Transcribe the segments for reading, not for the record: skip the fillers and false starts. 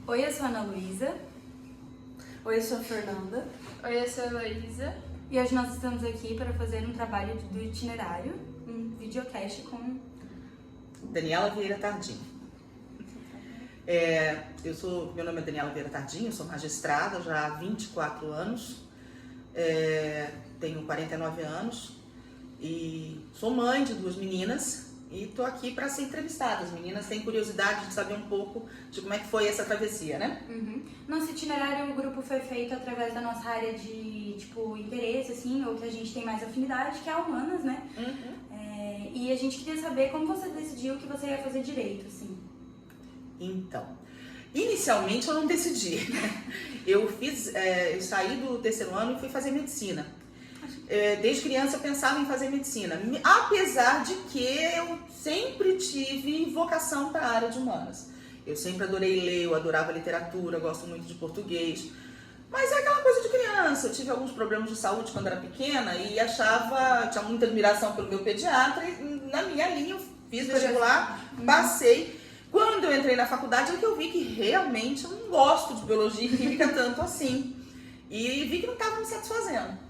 Oi, eu sou a Ana Luísa. Oi, eu sou a Fernanda. Oi, eu sou a Heloísa. E hoje nós estamos aqui para fazer um trabalho do itinerário, um videocast com Daniela Vieira Tardim. Meu nome é Daniela Vieira Tardim, eu sou magistrada já há 24 anos, tenho 49 anos e sou mãe de 2 meninas e estou aqui para ser entrevistada. As meninas têm curiosidade de saber um pouco de como é que foi essa travessia, né? Nosso itinerário, o grupo foi feito através da nossa área de, interesse, assim, ou que a gente tem mais afinidade, que é humanas, né? E a gente queria saber como você decidiu que você ia fazer direito, assim. Então, inicialmente eu não decidi. Eu saí do 3º ano e fui fazer medicina. Desde criança eu pensava em fazer medicina, apesar de que eu sempre tive vocação para a área de humanas. Eu sempre adorei ler, eu adorava literatura, gosto muito de português. Mas é aquela coisa de criança, eu tive alguns problemas de saúde quando era pequena e tinha muita admiração pelo meu pediatra e na minha linha eu fiz vestibular, passei. Quando eu entrei na faculdade é que eu vi que realmente eu não gosto de biologia e química tanto assim. E vi que não estava me satisfazendo.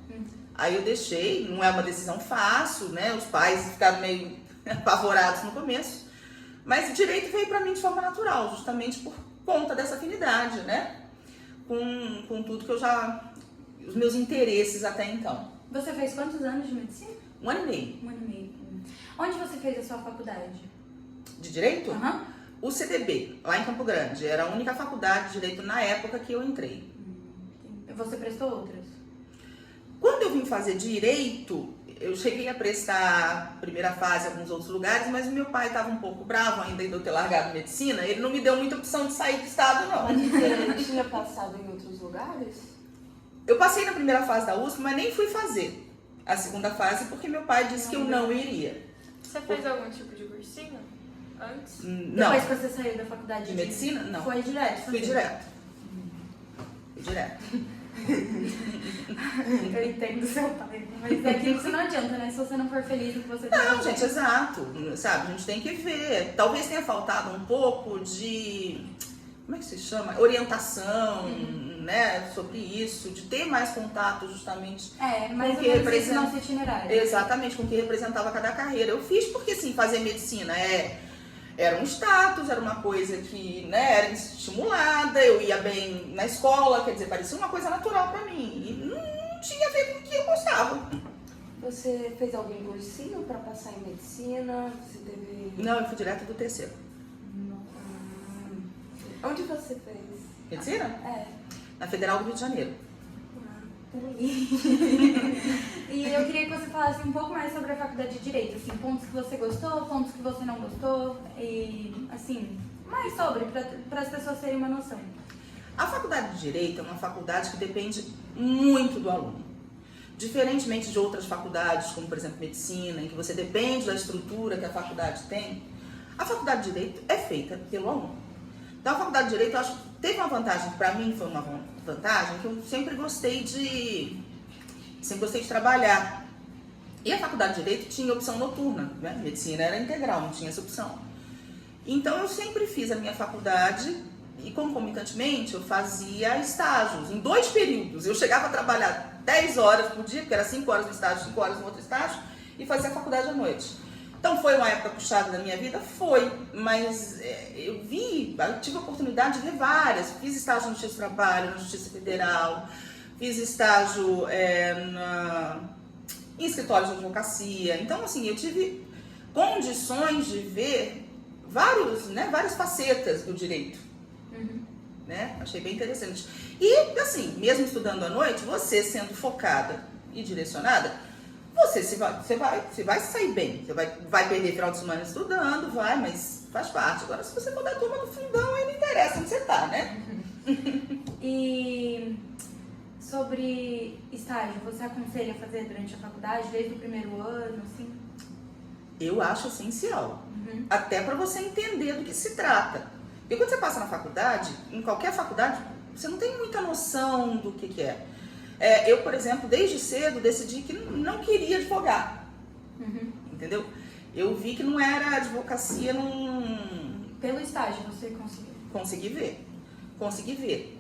Aí eu deixei, não é uma decisão fácil, né? Os pais ficaram meio apavorados no começo. Mas o direito veio para mim de forma natural, justamente por conta dessa afinidade, né? Com tudo que os meus interesses até então. Você fez quantos anos de medicina? 1 ano e meio. 1 ano e meio. Onde você fez a sua faculdade? De direito? Aham. O CDB, lá em Campo Grande. Era a única faculdade de direito na época que eu entrei. Você prestou outras? Quando eu vim fazer direito, eu cheguei a prestar a primeira fase em alguns outros lugares, mas o meu pai estava um pouco bravo ainda de eu ter largado medicina. Ele não me deu muita opção de sair do estado, não. Você tinha passado em outros lugares? Eu passei na primeira fase da USP, mas nem fui fazer a segunda fase porque meu pai disse que eu não iria. Você fez algum tipo de cursinho antes? Não. Depois que você saiu da faculdade De medicina? Não. Foi direto? Fui direto. Fui direto. Eu entendo seu pai, mas aquilo você não adianta, né? Se você não for feliz no que você tá Não, fazendo. gente, exato. Sabe, a gente tem que ver. Talvez tenha faltado um pouco de, como é que se chama? Orientação, né? Sobre isso, de ter mais contato justamente mas com o que representa nosso itinerário. Exatamente, com o que representava cada carreira. Eu fiz porque, assim, fazer medicina era um status, era uma coisa que, né, era estimulada, eu ia bem na escola, quer dizer, parecia uma coisa natural pra mim. E não tinha a ver com o que eu gostava. Você fez algum cursinho para passar em medicina? Você teve... Não, eu fui direto do 3º. Onde você fez? Medicina? Na Federal do Rio de Janeiro. E eu queria que você falasse um pouco mais sobre a faculdade de Direito, assim, pontos que você gostou, pontos que você não gostou, e, assim, mais sobre, para as pessoas terem uma noção. A faculdade de Direito é uma faculdade que depende muito do aluno. Diferentemente de outras faculdades, como, por exemplo, Medicina, em que você depende da estrutura que a faculdade tem, a faculdade de Direito é feita pelo aluno. Então, a faculdade de Direito, eu acho que teve uma vantagem, para mim foi uma vantagem, que eu sempre gostei de trabalhar. E a faculdade de Direito tinha opção noturna, né? Medicina era integral, não tinha essa opção. Então, eu sempre fiz a minha faculdade e, concomitantemente, eu fazia estágios em 2 períodos. Eu chegava a trabalhar 10 horas por dia, porque era 5 horas no estágio, 5 horas no outro estágio, e fazia a faculdade à noite. Então, foi uma época puxada da minha vida? Foi, mas eu tive a oportunidade de ver várias. Fiz estágio na Justiça do Trabalho, na Justiça Federal, fiz estágio em escritórios de advocacia. Então, assim, eu tive condições de ver várias facetas do direito. Né? Achei bem interessante. E, assim, mesmo estudando à noite, você sendo focada e direcionada, você vai sair bem. Você vai perder final de semana estudando, mas faz parte. Agora, se você for da turma do fundão, aí não interessa onde você tá, né? E sobre estágio, você aconselha a fazer durante a faculdade, desde o 1º ano, assim? Eu acho essencial. Até para você entender do que se trata. Porque quando você passa na faculdade, em qualquer faculdade, você não tem muita noção do que é. Eu, por exemplo, desde cedo decidi que não queria advogar. Entendeu? Eu vi que não era advocacia Pelo estágio você conseguiu? Consegui ver. consegui ver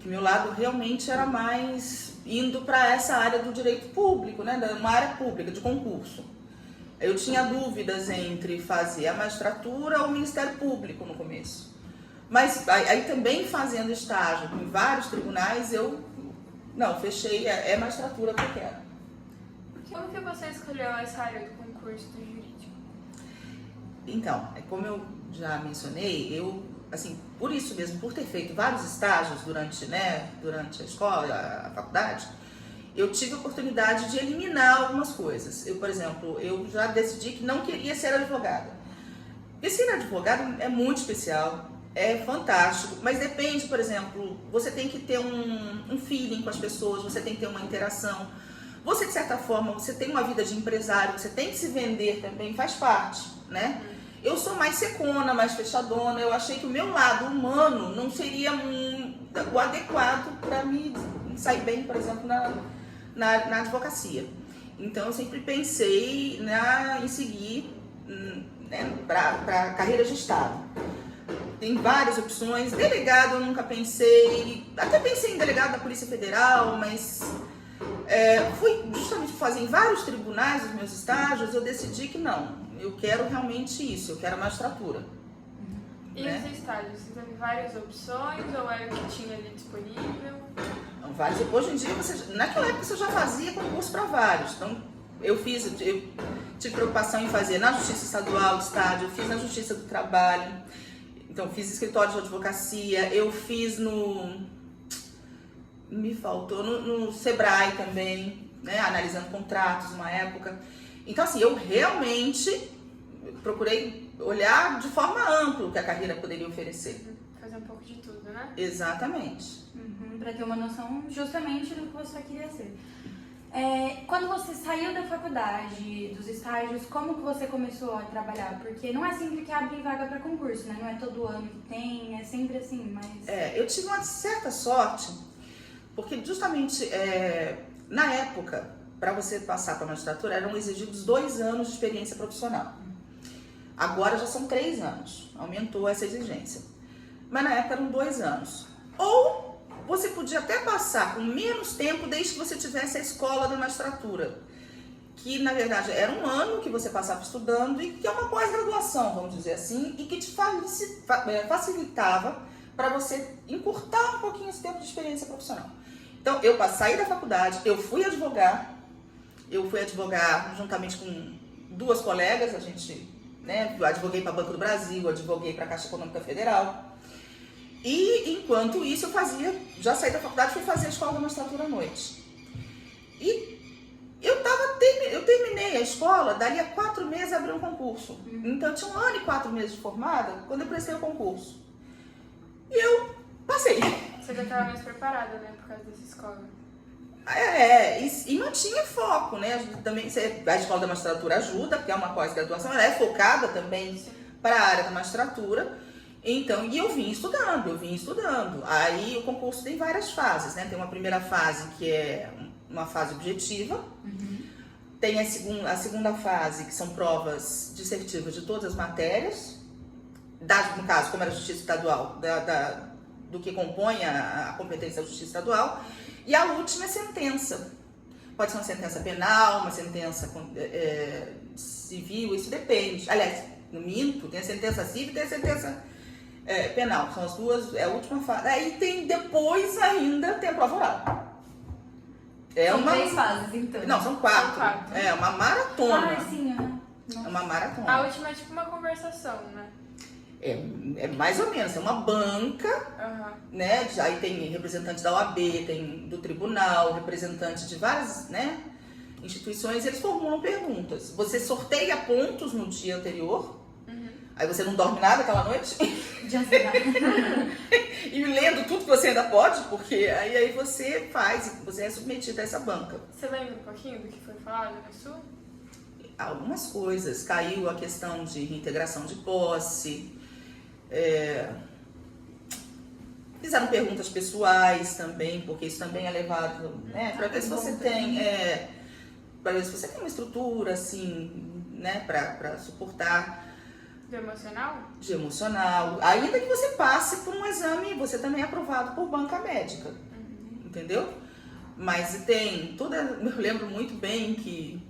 que meu lado realmente era mais indo para essa área do direito público, né, uma área pública, de concurso. Eu tinha dúvidas entre fazer a magistratura ou o Ministério Público no começo. Mas aí também fazendo estágio em vários tribunais, eu fechei, é magistratura que eu quero. Como que você escolheu essa área do concurso do jurídico? Então, como eu já mencionei, eu, assim, por isso mesmo, por ter feito vários estágios durante a escola, a faculdade, eu tive a oportunidade de eliminar algumas coisas. Eu, por exemplo, eu já decidi que não queria ser advogada. Porque ser advogada é muito especial, é fantástico, mas depende, por exemplo, você tem que ter um feeling com as pessoas, você tem que ter uma interação. Você, de certa forma, você tem uma vida de empresário, você tem que se vender também, faz parte, né? Eu sou mais secona, mais fechadona, eu achei que o meu lado humano não seria o adequado para me sair bem, por exemplo, na advocacia. Então, eu sempre pensei em seguir para carreira de Estado. Tem várias opções. Delegado eu nunca pensei, até pensei em delegado da Polícia Federal, mas fui justamente fazer em vários tribunais os meus estágios, eu decidi que não, eu quero realmente isso, eu quero a magistratura. E os estágios? Você teve várias opções ou era o que tinha ali disponível? Não, vários. Hoje em dia, naquela época você já fazia concurso para vários. Então, eu tive preocupação em fazer na Justiça Estadual do Estado, eu fiz na Justiça do Trabalho, então fiz escritório de advocacia, eu fiz no Sebrae também, né, analisando contratos uma época. Então, assim, eu realmente procurei olhar de forma ampla o que a carreira poderia oferecer. Fazer um pouco de tudo, né? Exatamente. Para ter uma noção justamente do que você queria ser. Quando você saiu da faculdade, dos estágios, como que você começou a trabalhar? Porque não é sempre que abre vaga para concurso, né? Não é todo ano que tem, é sempre assim, mas... Eu tive uma certa sorte, porque justamente na época, para você passar para a magistratura, eram exigidos 2 anos de experiência profissional. Agora já são 3 anos, aumentou essa exigência. Mas na época eram 2 anos. Ou você podia até passar com menos tempo desde que você tivesse a escola da magistratura, que na verdade era 1 ano que você passava estudando e que é uma pós-graduação, vamos dizer assim, e que te facilitava para você encurtar um pouquinho esse tempo de experiência profissional. Então, eu saí da faculdade, eu fui advogar juntamente com 2 colegas, a gente, eu advoguei para Banco do Brasil, advoguei para a Caixa Econômica Federal. E enquanto isso já saí da faculdade e fui fazer a escola da magistratura à noite. E eu terminei a escola, dali a 4 meses abriu um concurso. Então eu tinha 1 ano e 4 meses de formada quando eu prestei o concurso. E eu passei. Você já estava mais preparada, né, por causa dessa escola? E não tinha foco, né? Também, a escola da magistratura ajuda, porque é uma pós-graduação, ela é focada também para a área da magistratura. Então, e eu vim estudando. Aí o concurso tem várias fases, né? Tem uma primeira fase que é uma fase objetiva. Tem a segunda fase, que são provas dissertivas de todas as matérias. No caso, como era a Justiça Estadual, do que compõe a competência da Justiça Estadual. E a última é sentença. Pode ser uma sentença penal, uma sentença civil, isso depende. Aliás, no minto, tem a sentença civil e tem a sentença penal. São as duas, é a última fase. Aí depois ainda tem a prova oral. São 3 fases, então. Não, são 4. São 4. É uma maratona. Sim, É uma maratona. A última é tipo uma conversação, né? É mais ou menos, é uma banca, né? Aí tem representante da OAB, tem do tribunal, representante de várias, né, instituições, eles formulam perguntas. Você sorteia pontos no dia anterior, aí você não dorme nada aquela noite, De ansiedade. e lendo tudo que você ainda pode, porque aí você você é submetido a essa banca. Você lembra um pouquinho do que foi falado no Sul? Algumas coisas, caiu a questão de reintegração de posse, fizeram perguntas pessoais também, porque isso também é levado, né, para ver se você tem, para ver se você tem uma estrutura assim, né, para suportar. Do emocional? De emocional. Ainda que você passe por um exame, você também é aprovado por banca médica. Entendeu? Mas tem toda. Eu lembro muito bem que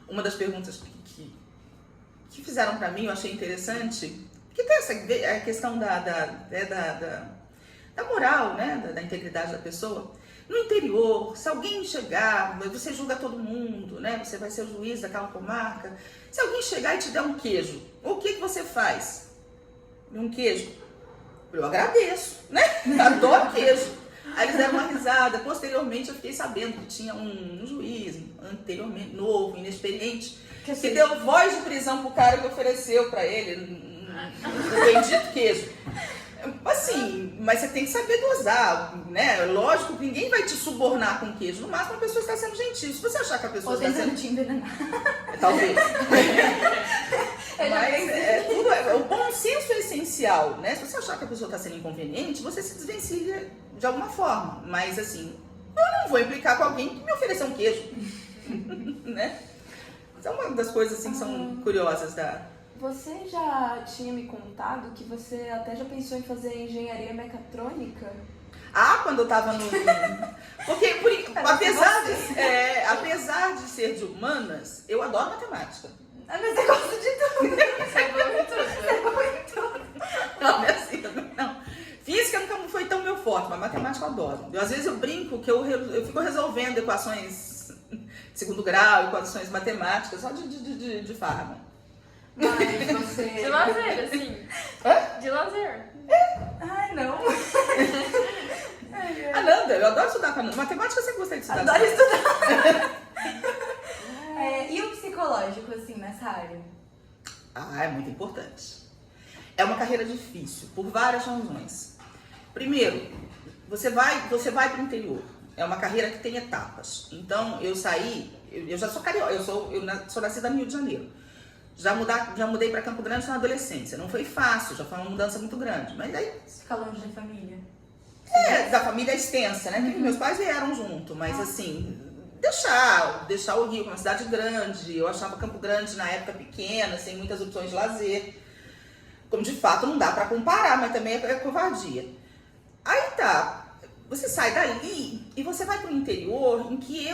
uma das perguntas que fizeram para mim, eu achei interessante, que tem essa a questão da moral, né? Da integridade da pessoa. No interior, se alguém chegar, você julga todo mundo, né? Você vai ser o juiz daquela comarca. Se alguém chegar e te der um queijo, o que você faz? Um queijo? Eu agradeço, né? Adoro queijo. Aí eles deram uma risada. Posteriormente eu fiquei sabendo que tinha um juiz anteriormente, novo, inexperiente, que deu voz de prisão pro cara que ofereceu pra ele um bendito queijo. Assim, mas você tem que saber dosar, né? Lógico que ninguém vai te subornar com queijo. No máximo a pessoa está sendo gentil. Se você achar que a pessoa está sendo... te envenenar. Talvez. Mas o bom senso é essencial, né? Se você achar que a pessoa está sendo inconveniente, você se desvencilha de alguma forma. Mas assim, eu não vou implicar com alguém que me ofereceu um queijo. Né? Então uma das coisas assim que são curiosas da... Você já tinha me contado que você até já pensou em fazer engenharia mecatrônica? Ah, quando eu tava no... Porque, apesar de ser de humanas, eu adoro matemática. Mas você gosta de tudo. Você é boa em tudo. Você é bom em tudo. Não, assim, não. Física nunca foi tão meu forte, mas matemática eu adoro. Às vezes eu brinco que eu fico resolvendo equações de segundo grau, equações matemáticas, só de farra. Mas você... De lazer, assim. Hã? De lazer. Ai, não. A Nanda, eu adoro estudar com a Nanda. Matemática eu sempre gostei de estudar. Adoro estudar. E o psicológico, assim, nessa área? Ah, é muito importante. É uma carreira difícil, por várias razões. Primeiro, você vai para o interior. É uma carreira que tem etapas. Então, eu já sou carioca, eu sou nascida no Rio de Janeiro. Já mudei para Campo Grande na adolescência. Não foi fácil, já foi uma mudança muito grande. Mas daí... Você fica longe da família? Da família extensa, né? Porque meus pais vieram junto, mas assim, deixar o Rio, que é uma cidade grande. Eu achava Campo Grande na época pequena, sem muitas opções de lazer. Como de fato não dá para comparar, mas também é covardia. Aí tá, você sai dali e você vai para o interior, em que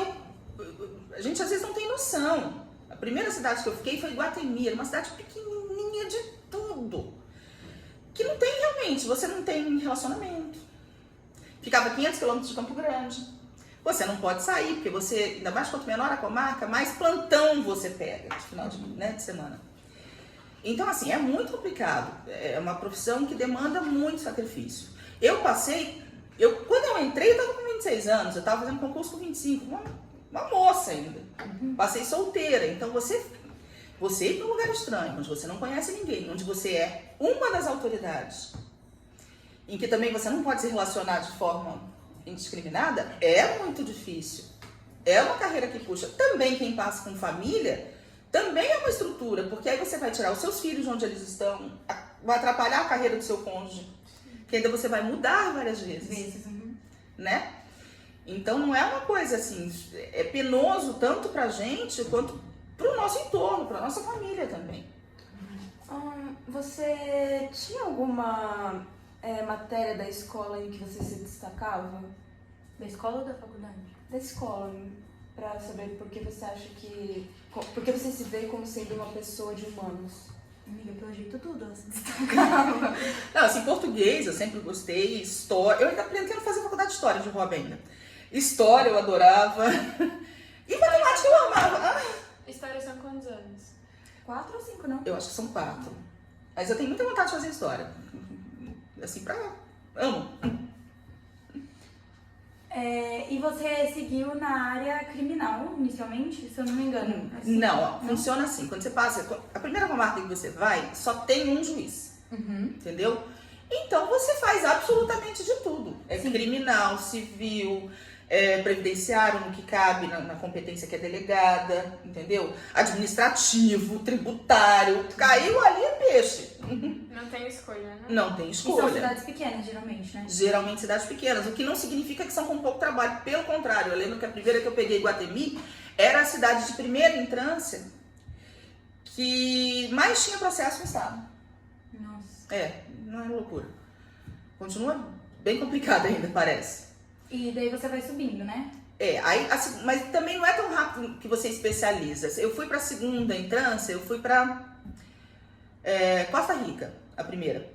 a gente às vezes não tem noção. A primeira cidade que eu fiquei foi Iguatemi, era uma cidade pequenininha de tudo. Que não tem realmente, você não tem relacionamento. Ficava 500 quilômetros de Campo Grande. Você não pode sair, porque você, ainda mais quanto menor a comarca, mais plantão você pega de final de semana. Então, assim, é muito complicado. É uma profissão que demanda muito sacrifício. Quando eu entrei, eu estava com 26 anos, eu estava fazendo concurso com 25, uma moça ainda. Passei solteira. Então, você ir para um lugar estranho, onde você não conhece ninguém, onde você é uma das autoridades, em que também você não pode se relacionar de forma indiscriminada, é muito difícil. É uma carreira que puxa. Também quem passa com família, também é uma estrutura, porque aí você vai tirar os seus filhos de onde eles estão, vai atrapalhar a carreira do seu cônjuge, que ainda você vai mudar várias vezes. Né? Então não é uma coisa assim, é penoso tanto pra gente quanto pro nosso entorno, pra nossa família também. Você tinha alguma matéria da escola em que você se destacava? Da escola ou da faculdade? Da escola, pra saber por que você acha que... Por que você se vê como sendo uma pessoa de humanos? Amiga, pelo jeito tudo, ela se destacava. Não, assim, português eu sempre gostei, história, eu ainda pretendo fazer faculdade de história de Rob ainda. História eu adorava. E matemática eu amava. História são quantos anos? 4 ou 5, não? Eu acho que são 4. Mas eu tenho muita vontade de fazer história. Assim, amo. E você seguiu na área criminal, inicialmente, se eu não me engano? Assim, não, funciona assim. Quando você passa... A primeira comarca que você vai, só tem um juiz. Entendeu? Então, você faz absolutamente de tudo. Sim. Criminal, civil... previdenciário, no que cabe na competência que é delegada, entendeu? Administrativo, tributário, caiu ali é peixe. Não tem escolha, né? Não tem E são escolha. cidades pequenas, geralmente, né? Geralmente cidades pequenas, o que não significa que são com pouco trabalho, pelo contrário. Eu lembro que a primeira que eu peguei, Iguatemi, era a cidade de primeira entrância que mais tinha processo no estado. Não é loucura. Continua bem complicado ainda, parece. E daí você vai subindo, né? Mas também não é tão rápido que você especializa. Eu fui pra segunda entrância, eu fui pra Costa Rica, a primeira.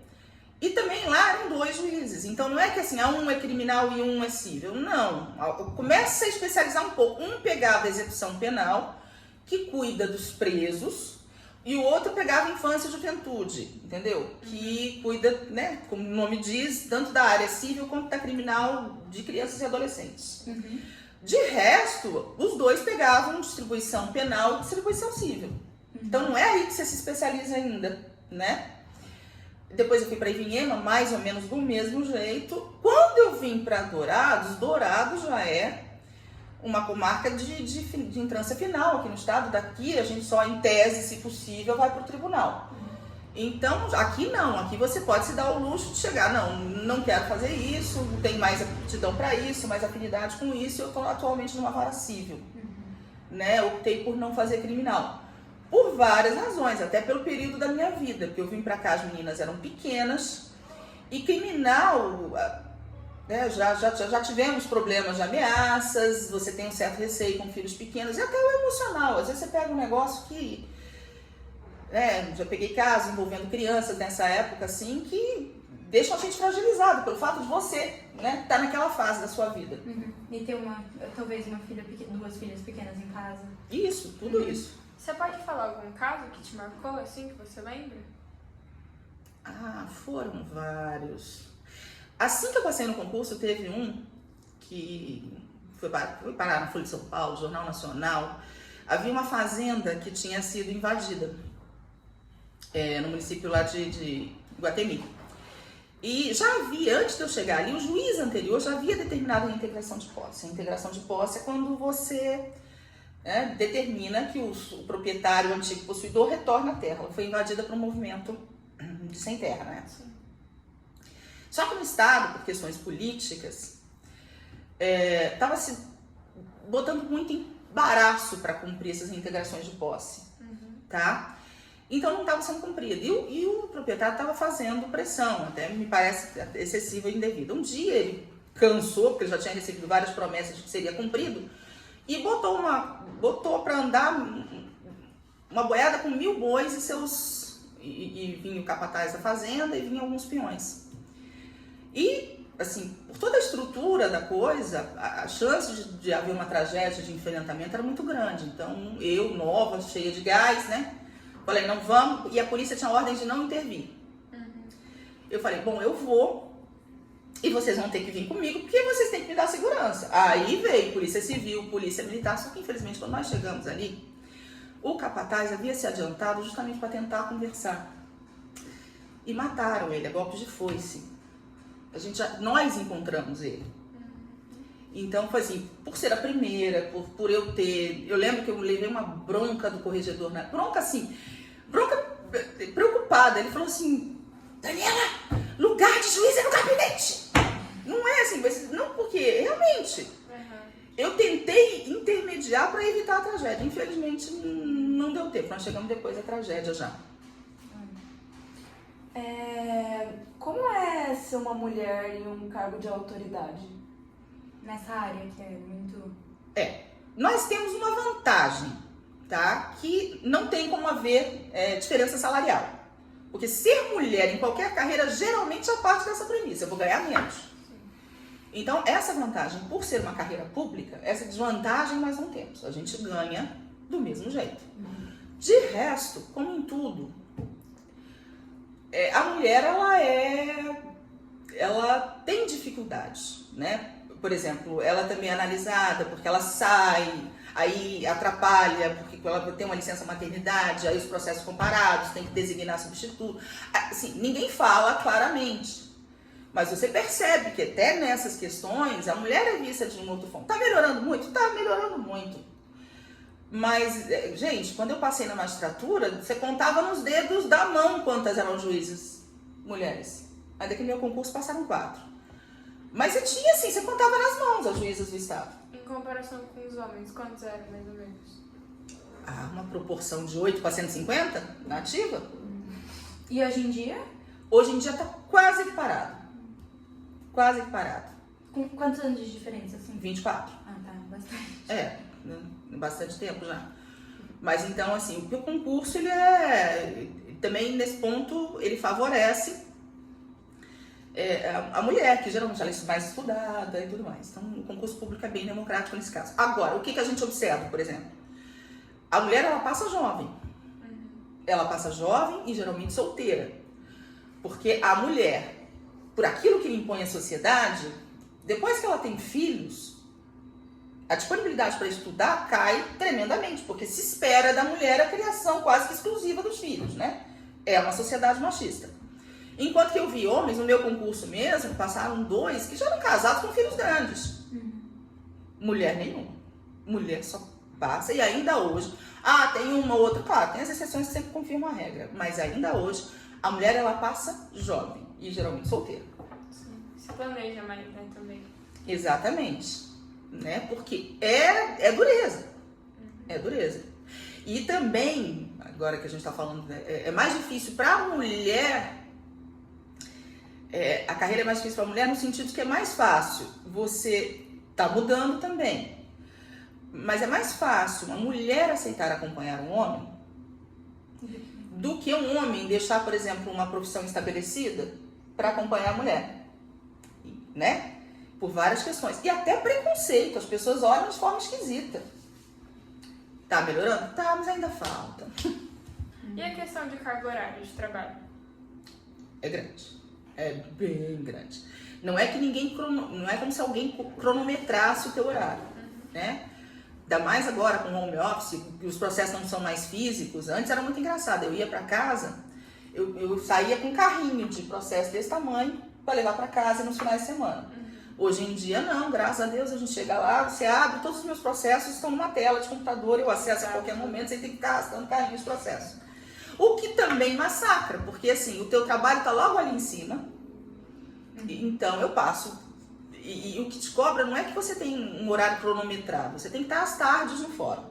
E também lá eram 2 juízes. Então não é que assim, um é criminal e um é civil. Não. Começa a especializar um pouco. Um pegava a execução penal, que cuida dos presos, e o outro pegava infância e juventude, entendeu? Que cuida, né, como o nome diz, tanto da área civil quanto da criminal de crianças e adolescentes. De resto, os 2 pegavam distribuição penal e distribuição civil. Então não é aí que você se especializa ainda, né? Depois eu fui para Ivinhema, mais ou menos do mesmo jeito. Quando eu vim para Dourados já é uma comarca de entrância final aqui no estado. Daqui a gente só, em tese, se possível, vai para o tribunal. Então, aqui não. Aqui você pode se dar o luxo de chegar. Não quero fazer isso, não tenho mais aptidão para isso, mais afinidade com isso. Eu estou atualmente numa vara civil. Né? Optei por não fazer criminal. Por várias razões, até pelo período da minha vida. Porque eu vim para cá, as meninas eram pequenas. E criminal... Já tivemos problemas de ameaças, você tem um certo receio com filhos pequenos, e até o emocional. Às vezes você pega um negócio que... já peguei casos envolvendo crianças nessa época, assim, que deixam a gente fragilizado pelo fato de você, né, estar naquela fase da sua vida. E ter talvez uma filha, 2 filhas pequenas em casa. Isso, tudo isso. Você pode falar algum caso que te marcou, assim, que você lembra? Foram vários. Assim que eu passei no concurso, teve um que foi parar na Folha de São Paulo, Jornal Nacional. Havia uma fazenda que tinha sido invadida no município lá de Iguatemi. E já havia, antes de eu chegar ali, o juiz anterior já havia determinado a integração de posse. A integração de posse é quando você determina que o proprietário, o antigo possuidor, retorna à terra. Ela foi invadida por um movimento de sem terra, né? Sim. Só que no Estado, por questões políticas, estava se botando muito embaraço para cumprir essas integrações de posse, tá? Então não estava sendo cumprido. E o proprietário estava fazendo pressão, até me parece excessiva e indevida. Um dia ele cansou, porque ele já tinha recebido várias promessas de que seria cumprido, e botou para andar uma boiada com 1000 bois e vinha o capataz da fazenda e vinha alguns peões. E, assim, por toda a estrutura da coisa, a chance de haver uma tragédia de enfrentamento era muito grande. Então, eu, nova, cheia de gás, né? Falei, não vamos, e a polícia tinha ordem de não intervir. Eu falei, bom, eu vou, e vocês vão ter que vir comigo, porque vocês têm que me dar segurança. Aí veio Polícia Civil, Polícia Militar, só que infelizmente quando nós chegamos ali, o capataz havia se adiantado justamente para tentar conversar. E mataram ele a golpes de foice. Nós encontramos ele. Então foi assim, por ser a primeira, por eu ter... Eu lembro que eu levei uma bronca do corregedor, bronca preocupada. Ele falou assim, Daniela, lugar de juiz é no gabinete. Não é assim, não, porque realmente eu tentei intermediar para evitar a tragédia. Infelizmente não deu tempo, nós chegamos depois da tragédia já. Como é ser uma mulher em um cargo de autoridade? Nessa área que é muito... Nós temos uma vantagem, tá? Que não tem como haver diferença salarial. Porque ser mulher em qualquer carreira geralmente já parte dessa premissa, eu vou ganhar menos. Então, essa vantagem, por ser uma carreira pública, essa desvantagem nós não temos. A gente ganha do mesmo jeito. De resto, como em tudo, a mulher, ela tem dificuldades, né? Por exemplo, ela também é analisada porque ela sai, aí atrapalha, porque ela tem uma licença maternidade, aí os processos comparados, tem que designar substituto. Assim, ninguém fala claramente, mas você percebe que até nessas questões a mulher é vista de um outro ponto. Tá melhorando muito? Tá melhorando muito. Mas, gente, quando eu passei na magistratura, você contava nos dedos da mão quantas eram juízes mulheres. Aí daqui no meu concurso passaram 4. Mas você tinha assim, você contava nas mãos as juízas do Estado. Em comparação com os homens, quantos eram mais ou menos? Uma proporção de 8 para 150 na ativa. E hoje em dia? Hoje em dia tá quase equiparado. Quase equiparado. Com quantos anos de diferença, assim? 24. Ah, tá, bastante. Né? Bastante tempo já. Mas então, assim, o concurso, também nesse ponto, ele favorece a mulher, que geralmente ela é mais estudada e tudo mais. Então, o concurso público é bem democrático nesse caso. Agora, o que a gente observa, por exemplo? A mulher, ela passa jovem. Ela passa jovem e geralmente solteira. Porque a mulher, por aquilo que lhe impõe a sociedade, depois que ela tem filhos, a disponibilidade para estudar cai tremendamente, porque se espera da mulher a criação quase que exclusiva dos filhos, né? É uma sociedade machista. Enquanto que eu vi homens, no meu concurso mesmo, passaram 2 que já eram casados com filhos grandes. Mulher nenhuma. Mulher só passa, e ainda hoje... tem uma ou outra... Claro, tem as exceções que sempre confirmam a regra, mas ainda hoje, a mulher, ela passa jovem, e geralmente solteira. Sim. Se planeja mais, né, também. Exatamente. Né? Porque é dureza. É dureza. E também, agora que a gente está falando, é mais difícil para a mulher... a carreira é mais difícil para a mulher no sentido que é mais fácil. Você está mudando também. Mas é mais fácil uma mulher aceitar acompanhar um homem do que um homem deixar, por exemplo, uma profissão estabelecida para acompanhar a mulher. Né? Por várias questões. E até preconceito. As pessoas olham de forma esquisita. Tá melhorando? Tá, mas ainda falta. E a questão de carga horária de trabalho? É grande. É bem grande. Não é que não é como se alguém cronometrasse o teu horário, né? Ainda mais agora com home office, os processos não são mais físicos. Antes era muito engraçado. Eu ia para casa, eu saía com um carrinho de processo desse tamanho para levar para casa nos finais de semana. Hoje em dia não, graças a Deus a gente chega lá, você abre, todos os meus processos estão numa tela de computador, eu acesso a qualquer momento, você tem que ficar arrastando carrinho de processo. O que também massacra, porque assim, o teu trabalho está logo ali em cima, então eu passo, e o que te cobra não é que você tem um horário cronometrado, você tem que estar às tardes no fórum,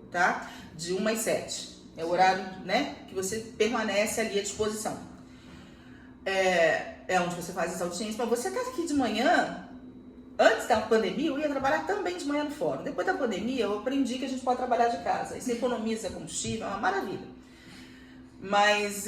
tá? De 1 às 7, é o horário, né, que você permanece ali à disposição. É onde você faz as audiências, mas você tá aqui de manhã, antes da pandemia eu ia trabalhar também de manhã no fórum, depois da pandemia eu aprendi que a gente pode trabalhar de casa, isso economiza combustível, é uma maravilha. Mas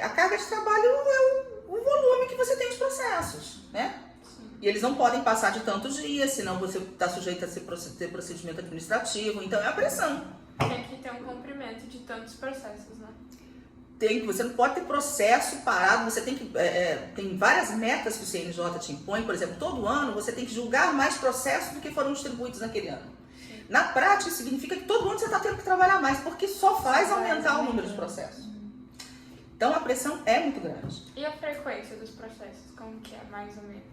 a carga de trabalho é o volume que você tem de processos, né? Sim. E eles não podem passar de tantos dias, senão você está sujeito a ter procedimento administrativo, então é a pressão. Tem que ter um cumprimento de tantos processos, né? Você não pode ter processo parado, você tem que... tem várias metas que o CNJ te impõe, por exemplo, todo ano você tem que julgar mais processos do que foram distribuídos naquele ano. Sim. Na prática, isso significa que todo ano você está tendo que trabalhar mais, porque só faz aumentar o número de processos. Então a pressão é muito grande. E a frequência dos processos, como que é, mais ou menos?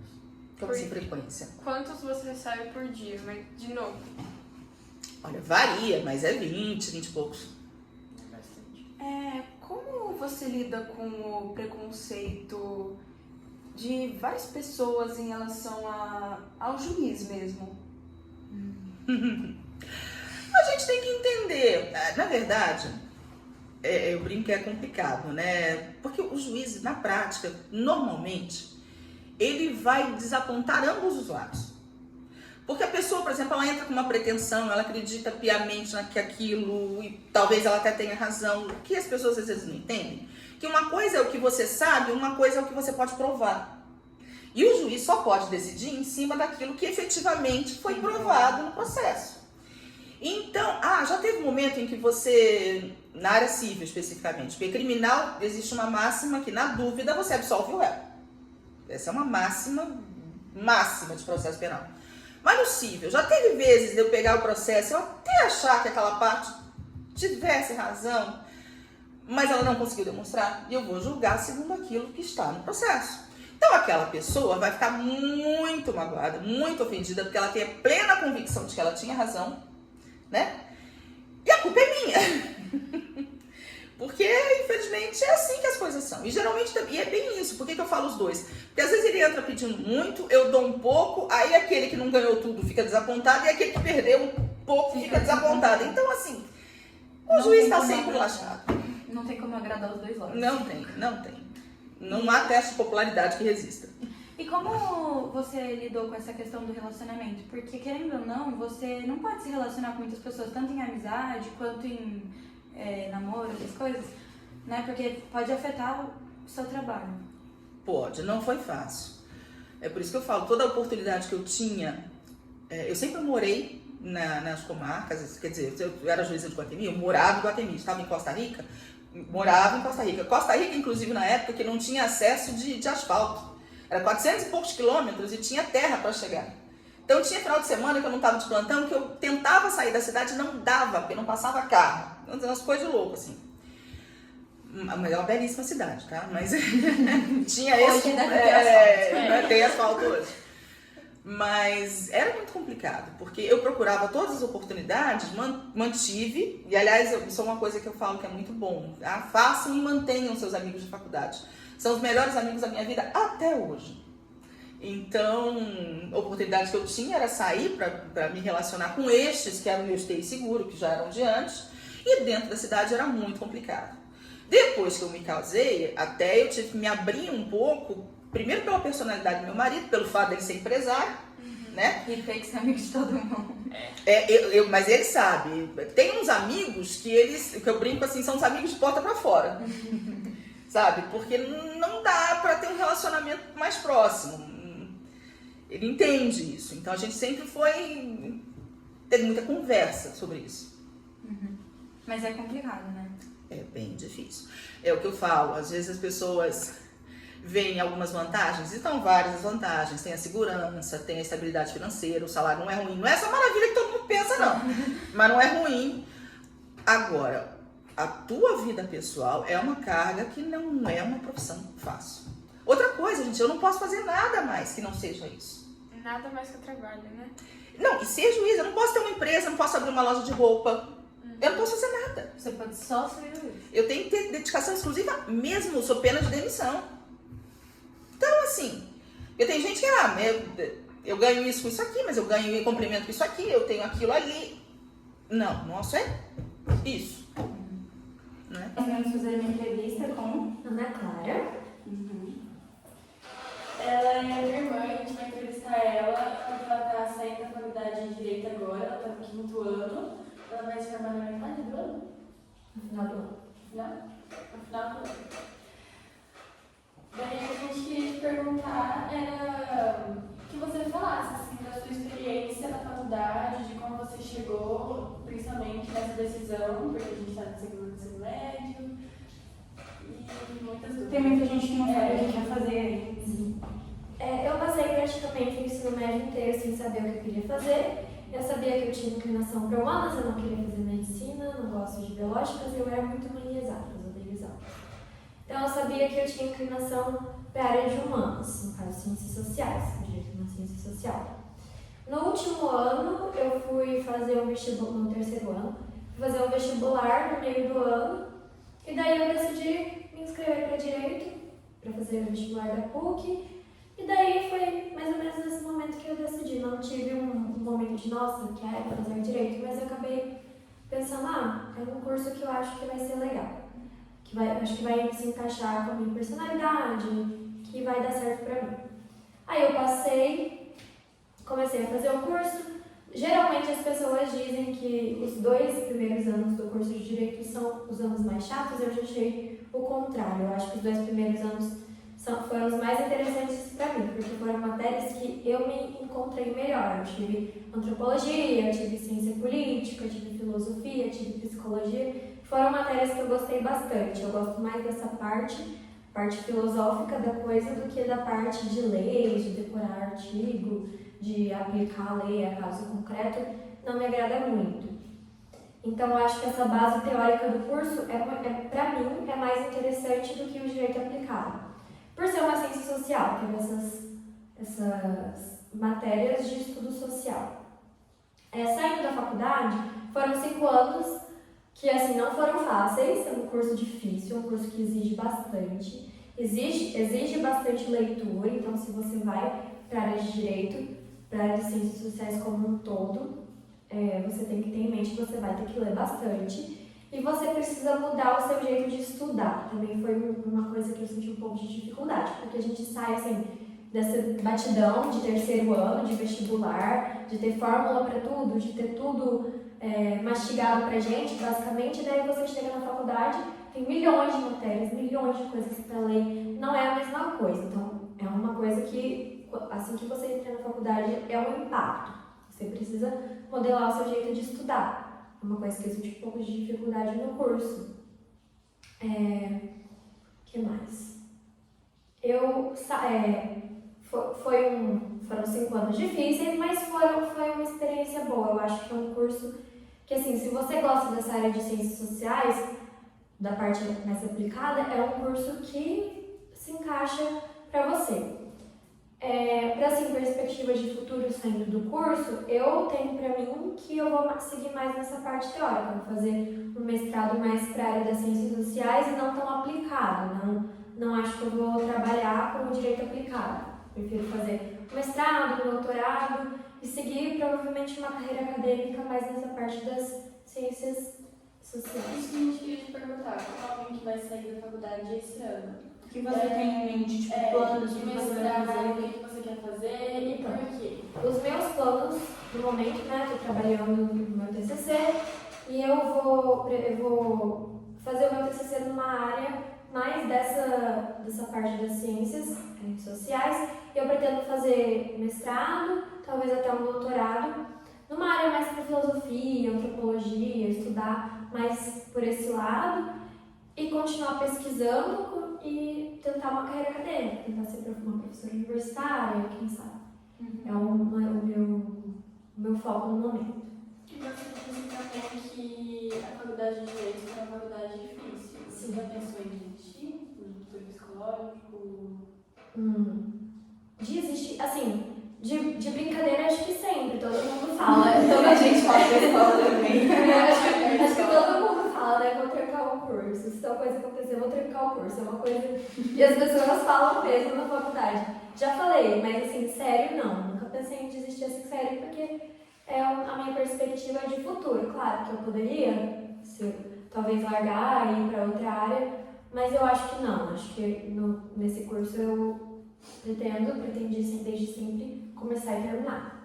Como assim, frequência? Quantos você recebe por dia, mas de novo? Olha, varia, mas é 20 e poucos. É bastante. Como você lida com o preconceito de várias pessoas em relação ao juiz mesmo? A gente tem que entender, na verdade, eu brinco que é complicado, né? Porque o juiz, na prática, normalmente, ele vai desapontar ambos os lados. Porque a pessoa, por exemplo, ela entra com uma pretensão, ela acredita piamente naquilo, e talvez ela até tenha razão. O que as pessoas às vezes não entendem? Que uma coisa é o que você sabe, uma coisa é o que você pode provar. E o juiz só pode decidir em cima daquilo que efetivamente foi provado no processo. Então, já teve um momento em que você, na área civil especificamente, porque criminal existe uma máxima que na dúvida você absolve o réu. Essa é uma máxima de processo penal. Mas no civil, já teve vezes de eu pegar o processo, eu até achar que aquela parte tivesse razão, mas ela não conseguiu demonstrar, e eu vou julgar segundo aquilo que está no processo. Então aquela pessoa vai ficar muito magoada, muito ofendida, porque ela tem a plena convicção de que ela tinha razão, né? E a culpa é minha. Porque, infelizmente, é assim que as coisas são. E geralmente, e é bem isso. Por que eu falo os dois? Porque às vezes ele entra pedindo muito, eu dou um pouco, aí aquele que não ganhou tudo fica desapontado e aquele que perdeu um pouco fica desapontado. Então, assim, o juiz está sempre lascado. Não tem como agradar os dois lados. Não tem. Não há teste de popularidade que resista. E como você lidou com essa questão do relacionamento? Porque, querendo ou não, você não pode se relacionar com muitas pessoas, tanto em amizade quanto em namoro, essas coisas, né? Porque pode afetar o seu trabalho. Pode, não foi fácil. É por isso que eu falo, toda a oportunidade que eu tinha, eu sempre morei nas comarcas, quer dizer, eu era juíza de Iguatemi, eu morava em Iguatemi, estava em Costa Rica, morava em Costa Rica. Costa Rica, inclusive, na época que não tinha acesso de asfalto. Era 400 e poucos quilômetros e tinha terra para chegar. Então tinha final de semana que eu não estava de plantão, que eu tentava sair da cidade e não dava, porque não passava carro. Umas coisas de louco, assim. Mas é uma belíssima cidade, tá? Mas tinha esse... tem asfalto hoje. Mas era muito complicado, porque eu procurava todas as oportunidades, mantive, e aliás, isso é uma coisa que eu falo que é muito bom, tá? Façam e mantenham seus amigos de faculdade. São os melhores amigos da minha vida até hoje. Então, a oportunidade que eu tinha era sair para me relacionar com estes, que eram meu esteio seguro, que já eram de antes, e dentro da cidade era muito complicado. Depois que eu me casei, até eu tive que me abrir um pouco, primeiro pela personalidade do meu marido, pelo fato dele ser empresário, né? E fake ser amigo de todo mundo. Mas ele sabe. Tem uns amigos que eu brinco assim, são os amigos de porta pra fora. Sabe? Porque não dá pra ter um relacionamento mais próximo. Ele entende isso. Então a gente sempre teve muita conversa sobre isso. Mas é complicado, né? É bem difícil. É o que eu falo, às vezes as pessoas veem algumas vantagens, e estão várias as vantagens, tem a segurança, tem a estabilidade financeira, o salário não é ruim, não é essa maravilha que todo mundo pensa não, mas não é ruim. Agora, a tua vida pessoal é uma carga que não é uma profissão fácil. Outra coisa, gente, eu não posso fazer nada mais que não seja isso. Nada mais que eu trabalho, né? Não, e ser juiz, eu não posso ter uma empresa, eu não posso abrir uma loja de roupa, eu não posso fazer nada. Você pode só ser juiz. Eu tenho que ter dedicação exclusiva mesmo, sou pena de demissão. Então, assim, tem gente que, eu ganho isso com isso aqui, mas eu ganho complemento com isso aqui, eu tenho aquilo ali. Não, nosso é isso. Né? Nós vamos fazer uma entrevista com Ana Clara. Ela é minha irmã, a gente vai entrevistar ela porque ela está saindo da faculdade de Direito agora, ela está no 5º ano. Ela vai se formar na metade do ano? No final do ano. No final do ano. Daí o que a gente queria te perguntar era que você falasse assim, da sua experiência na faculdade, de como você chegou, principalmente nessa decisão, porque a gente está no segundo ensino médio, e muitas dúvidas. Tem muita gente que não sabe o que quer fazer. Eu passei praticamente o ensino médio inteiro sem saber o que eu queria fazer. Eu sabia que eu tinha inclinação para humanas, eu não queria fazer medicina, não gosto de biológicas, eu era muito ruim em exatas, eu odeio exatas. Então eu sabia que eu tinha inclinação para a área de humanas, no caso ciências sociais, direito na ciência social. No último ano eu fui fazer um vestibular, no 3º ano, fui fazer um vestibular no meio do ano, e daí eu decidi me inscrever para direito, para fazer o vestibular da PUC. E daí foi mais ou menos nesse momento que eu decidi. Não tive um momento de, nossa, quero fazer direito, mas eu acabei pensando, é um curso que eu acho que vai ser legal. Acho que vai se encaixar com a minha personalidade, que vai dar certo pra mim. Aí eu passei, comecei a fazer o curso. Geralmente as pessoas dizem que os 2 primeiros anos do curso de Direito são os anos mais chatos, eu já achei o contrário. Eu acho que os 2 primeiros anos foram os mais interessantes para mim, porque foram matérias que eu me encontrei melhor. Eu tive antropologia, tive ciência política, tive filosofia, tive psicologia. Foram matérias que eu gostei bastante. Eu gosto mais dessa parte filosófica da coisa do que da parte de leis, de decorar artigo, de aplicar a lei a caso concreto. Não me agrada muito. Então, eu acho que essa base teórica do curso, para mim, é mais interessante do que o direito aplicado. Por ser uma ciência social, teve essas matérias de estudo social. Saindo da faculdade, foram 5 anos que assim, não foram fáceis, é um curso difícil, é um curso que exige bastante. Exige bastante leitura, então se você vai para a área de direito, para a área de ciências sociais como um todo, você tem que ter em mente que você vai ter que ler bastante. E você precisa mudar o seu jeito de estudar. Também foi uma coisa que eu senti um pouco de dificuldade, porque a gente sai assim dessa batidão de terceiro ano, de vestibular, de ter fórmula para tudo, de ter tudo mastigado pra gente, basicamente, daí você chega na faculdade, tem milhões de matérias, milhões de coisas para ler, não é a mesma coisa. Então, é uma coisa que, assim que você entra na faculdade, é um impacto. Você precisa modelar o seu jeito de estudar. É uma coisa que eu senti um pouco de dificuldade no curso. Que mais? Foram 5 anos difíceis, mas foi uma experiência boa. Eu acho que é um curso que, assim, se você gosta dessa área de ciências sociais, da parte mais aplicada, é um curso que se encaixa para você. Para assim, perspectivas de futuro saindo do curso, eu tenho para mim que eu vou seguir mais nessa parte teórica, vou fazer um mestrado mais para a área das ciências sociais e não tão aplicado. Não acho que eu vou trabalhar com o direito aplicado. Prefiro fazer um mestrado, um doutorado e seguir provavelmente uma carreira acadêmica mais nessa parte das ciências sociais. Isso que a gente queria te perguntar, como alguém que vai sair da faculdade esse ano? O que você tem em mente, tipo, planos de que você vai mestrado, fazer? o que você quer fazer e por quê? Os meus planos, no momento, né, estou trabalhando no meu TCC e eu vou fazer o meu TCC numa área mais dessa parte das ciências sociais. Eu pretendo fazer mestrado, talvez até um doutorado, numa área mais para filosofia, antropologia, estudar mais por esse lado e continuar pesquisando e tentar uma carreira acadêmica, tentar ser uma professora universitária, quem sabe. É o meu foco no momento. E você disse também que a faculdade de Direito é uma faculdade difícil. Você já pensou em desistir no futuro psicológico? De existir, assim, de brincadeira acho que sempre, todo mundo fala. Toda a gente fala da escola também. Acho que todo mundo fala, né? Vou trancar o curso. Se tal coisa acontecer, eu vou trancar o curso. É uma coisa. E as pessoas falam mesmo na faculdade. Já falei, mas assim, sério não. Nunca pensei em desistir assim, sério, porque é a minha perspectiva de futuro. Claro que eu poderia, talvez largar e ir para outra área, mas eu acho que não. Acho que nesse curso eu pretendi desde sempre começar e terminar.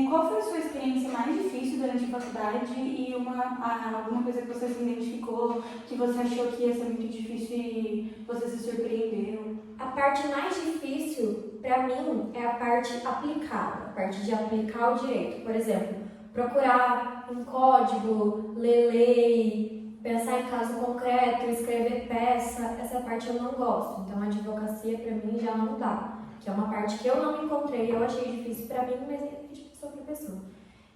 Qual foi a sua experiência mais difícil durante a faculdade e alguma coisa que você se identificou, que você achou que ia ser muito difícil e você se surpreendeu? A parte mais difícil, para mim, é a parte aplicada, a parte de aplicar o direito. Por exemplo, procurar um código, ler lei, pensar em caso concreto, escrever peça, essa parte eu não gosto. Então, a advocacia, para mim, já não dá. Que é uma parte que eu não encontrei, eu achei difícil para mim, mas é de pessoa para pessoa.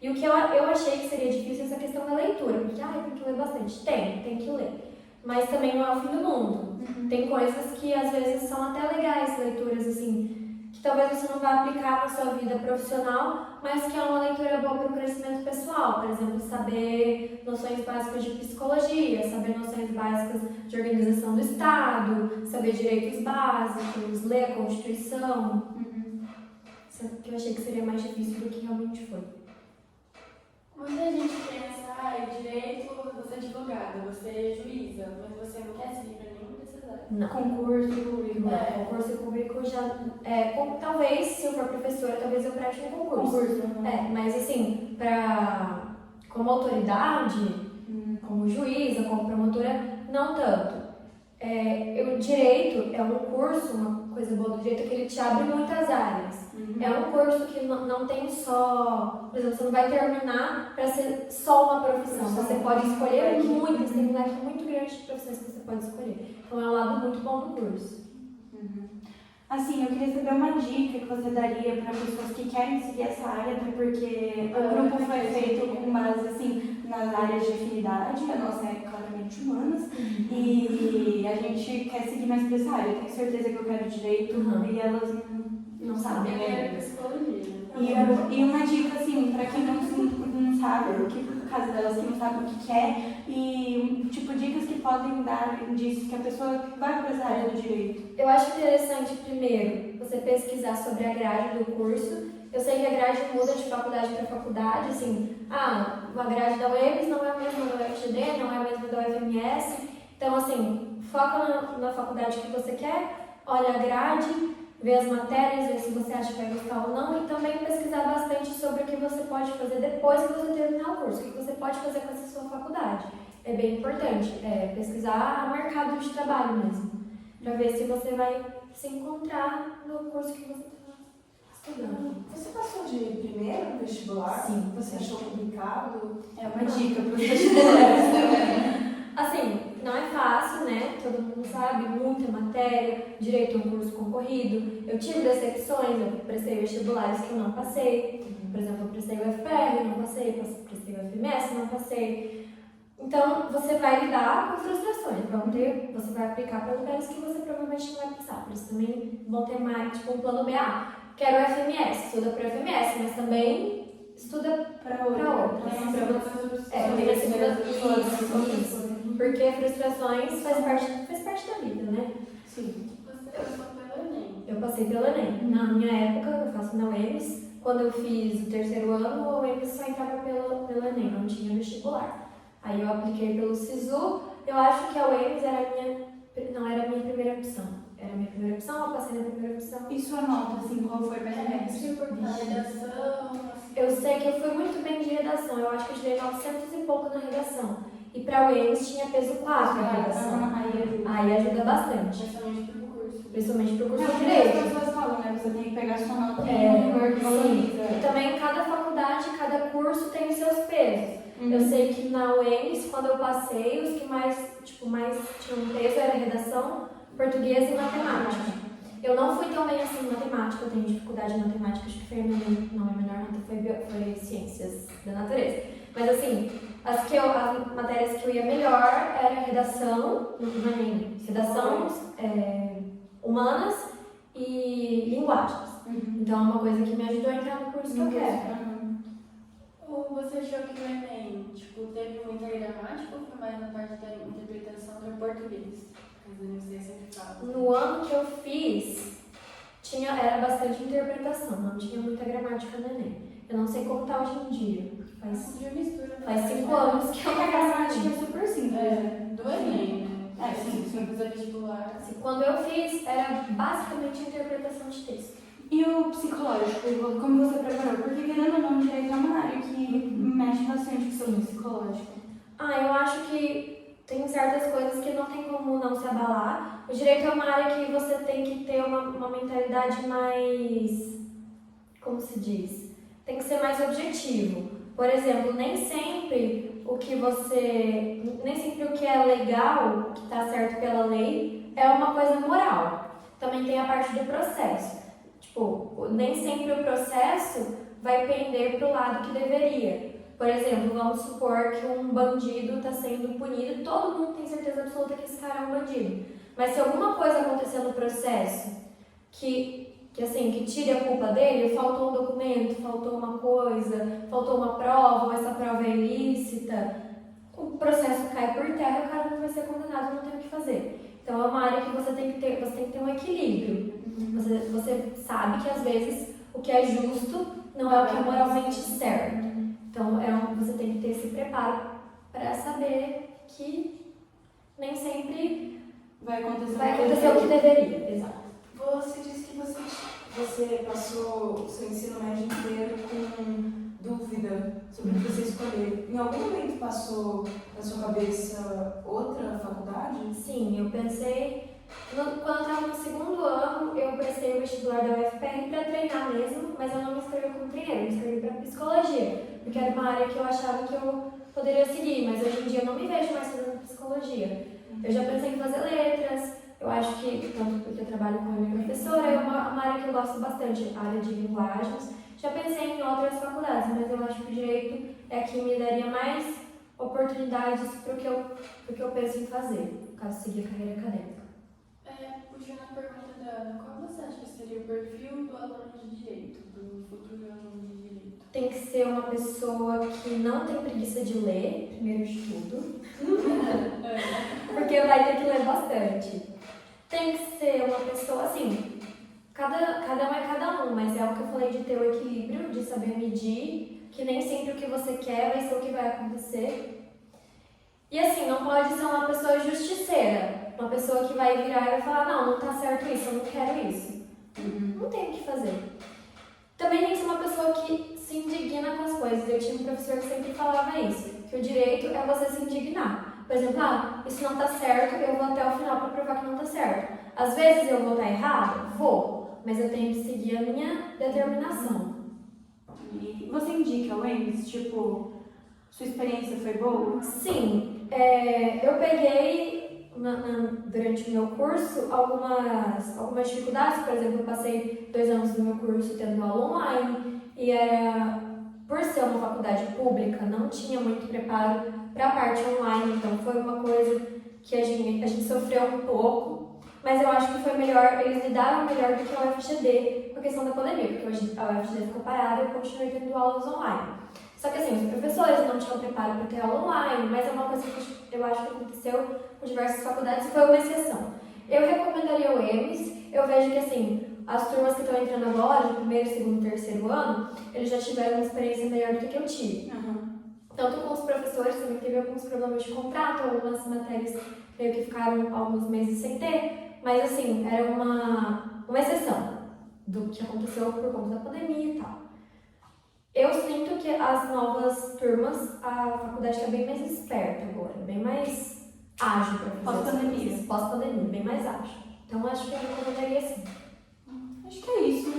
E o que eu achei que seria difícil é essa questão da leitura, porque tem que ler bastante. Tem que ler. Mas também não é o fim do mundo. Tem coisas que às vezes são até legais, leituras assim, que talvez você não vá aplicar na sua vida profissional, mas que é uma leitura boa para o crescimento pessoal. Por exemplo, saber noções básicas de psicologia, saber noções básicas de organização do Estado, saber direitos básicos, ler a Constituição. Que eu achei que seria mais difícil do que realmente foi. Muita gente pensa, direito, você é advogada, você é juíza, mas você não quer seguir para nenhum desses áreas. Não. Concurso público. Concurso público já... talvez, se eu for professora, talvez eu preste um concurso. Mas assim, como autoridade, como juíza, como promotora, não tanto. O direito é um curso, uma coisa boa do direito é que ele te abre muitas áreas. É um curso que não tem só... Por exemplo, você não vai terminar para ser só uma profissão. Você pode escolher muitas, tem um leque muito grande de profissões que você pode escolher. Então é um lado muito bom do curso. Assim, eu queria saber uma dica que você daria para pessoas que querem seguir essa área, até porque o grupo foi feito com base, assim, nas áreas de afinidade, a nossa é claramente humanas, e a gente quer seguir mais para essa área. Eu tenho certeza que eu quero direito e elas não sabem ainda. Psicologia. E uma dica, assim, para quem não sabe, no caso delas que não sabem o que quer, e tipo, dicas que podem dar indícios que a pessoa vai para essa área do direito. Eu acho interessante, primeiro, você pesquisar sobre a grade do curso. Eu sei que a grade muda de faculdade para faculdade, assim, uma grade da UEMS não é a mesma da UFGD, não é a mesma da UFMS. Então, assim, foca na faculdade que você quer, olha a grade, vê as matérias, vê se você acha que vai gostar ou não, e também pesquisar bastante sobre o que você pode fazer depois que você terminar o curso, o que você pode fazer com essa sua faculdade. É bem importante, pesquisar o mercado de trabalho mesmo, para ver se você vai se encontrar no curso que você está estudando. Você passou de primeiro no vestibular? Sim. Você achou complicado? É uma dica para os vestibulares também. Assim, não é fácil, né? Todo mundo sabe, muita matéria, direito a um curso concorrido. Eu tive decepções, eu prestei vestibulares que eu não passei. Por exemplo, eu prestei o FPR, não passei, prestei o FMS, não passei. Então, você vai lidar com frustrações. Você vai aplicar para lugares que você provavelmente não vai passar. Por isso também vão ter mais, tipo, um plano B. Quero o FMS, estuda para o FMS, mas também estuda para outras. Isso. Porque frustrações faz parte da vida, né? Sim. Você passou pelo Enem. Eu passei pelo Enem. Na minha época, eu faço na UEMS. Quando eu fiz o terceiro ano, o UEMS só entrava pelo Enem, não tinha vestibular. Aí eu apliquei pelo SISU. Eu acho que a UEMS não era a minha primeira opção. Era a minha primeira opção, eu passei na primeira opção. E sua nota, assim, qual foi mais ou menos? Na redação, assim. Eu sei que eu fui muito bem de redação. Eu acho que eu tirei 900 e pouco na redação. E para a UEMS tinha peso 4 na redação. Aí ajuda bastante. Principalmente pro curso. Principalmente para o curso de As Direito. pessoas falam, né? Você tem que pegar sua nota Sim. E também cada faculdade, cada curso tem os seus pesos. Eu sei que na UEMS, quando eu passei, os que mais tinham peso era redação, português e matemática. Eu não fui tão bem assim em matemática, eu tenho dificuldade em matemática, acho que foi a menor nota, foi ciências da natureza. Mas assim, as matérias que eu ia melhor era redação, redação, humanas e linguagens. Então é uma coisa que me ajudou a entrar no curso que eu quero. Ou você achou que no Enem, teve muita gramática ou foi mais na parte da interpretação do português? Você sempre fala. No ano que eu fiz, era bastante interpretação, não tinha muita gramática no Enem. Eu não sei como tá hoje em dia. Faz 5 anos que eu A gramática é super simples. Do Enem, né? Sim. Fazer vestibular. Quando eu fiz, era basicamente interpretação de texto. E o psicológico, como você preparou? Porque querendo ou não, direito é uma área que mexe bastante com o seu psicológico. Eu acho que tem certas coisas que não tem como não se abalar. O direito é uma área que você tem que ter uma mentalidade mais... Como se diz? Tem que ser mais objetivo. Por exemplo, nem sempre o que é legal, que está certo pela lei, é uma coisa moral. Também tem a parte do processo. Nem sempre o processo vai pender para o lado que deveria. Por exemplo, vamos supor que um bandido está sendo punido, todo mundo tem certeza absoluta que esse cara é um bandido. Mas se alguma coisa acontecer no processo que tire a culpa dele, faltou um documento, faltou uma coisa, faltou uma prova, ou essa prova é ilícita, o processo cai por terra e o cara não vai ser condenado, não tem o que fazer. Então é uma área que você tem que ter um equilíbrio. Você sabe que às vezes o que é justo não é o que é moralmente certo. Então você tem que ter esse preparo para saber que nem sempre vai acontecer o que deveria. Exato. Você disse que você passou o seu ensino médio inteiro com dúvida sobre o que você escolher. Em algum momento passou na sua cabeça outra faculdade? Sim, eu pensei... Quando eu estava no segundo ano, eu prestei o vestibular da UFPR para treinar mesmo, mas eu não me inscrevi como treineiro, eu me inscrevi para psicologia, porque era uma área que eu achava que eu poderia seguir, mas hoje em dia eu não me vejo mais fazendo psicologia. Eu já pensei em fazer letras, eu acho que, tanto porque eu trabalho com a minha professora, é uma área que eu gosto bastante, a área de linguagens. Já pensei em outras faculdades, mas eu acho que o direito é a que me daria mais oportunidades para o que eu penso em fazer, caso seguir a carreira acadêmica. Puxando a pergunta da Ana, qual você acha que seria o perfil do aluno de direito, do futuro aluno de direito? Tem que ser uma pessoa que não tem preguiça de ler, primeiro de tudo, porque vai ter que ler bastante. Tem que ser uma pessoa, assim, cada um é cada um, mas é o que eu falei de ter o equilíbrio, de saber medir, que nem sempre o que você quer vai ser o que vai acontecer. E assim, não pode ser uma pessoa justiceira, uma pessoa que vai virar e vai falar, não tá certo isso, eu não quero isso. Não tem o que fazer. Também tem que ser uma pessoa que se indigna com as coisas. Eu tinha um professor que sempre falava isso, que o direito é você se indignar. Por exemplo, isso não tá certo, eu vou até o final para provar que não tá certo. Às vezes eu vou estar errado? Vou, mas eu tenho que seguir a minha determinação. E você indica o EMS? Tipo, sua experiência foi boa? Sim, eu peguei durante o meu curso algumas dificuldades. Por exemplo, eu passei 2 anos do meu curso tendo aula online e por ser uma faculdade pública, não tinha muito preparo para a parte online, então foi uma coisa que a gente sofreu um pouco, mas eu acho que foi melhor, eles lidaram melhor do que a UFGD com a questão da pandemia, porque a UFGD ficou parada e eu continuei tendo aulas online. Só que assim, os professores não tinham preparo para ter aula online, mas é uma coisa que eu acho que aconteceu com diversas faculdades e foi uma exceção. Eu recomendaria o EMS, eu vejo que assim, as turmas que estão entrando agora, de primeiro, segundo, terceiro ano, eles já tiveram uma experiência melhor do que eu tive. Tanto com os professores, também teve alguns problemas de contrato, algumas matérias meio que ficaram alguns meses sem ter, mas assim, era uma exceção do que aconteceu por conta da pandemia e tal. Eu sinto que as novas turmas, a faculdade está bem mais esperta agora, bem mais ágil para fazer Pós-pandemia. Pós-pandemia, bem mais ágil. Então acho que eu recomendaria assim. Acho que é isso.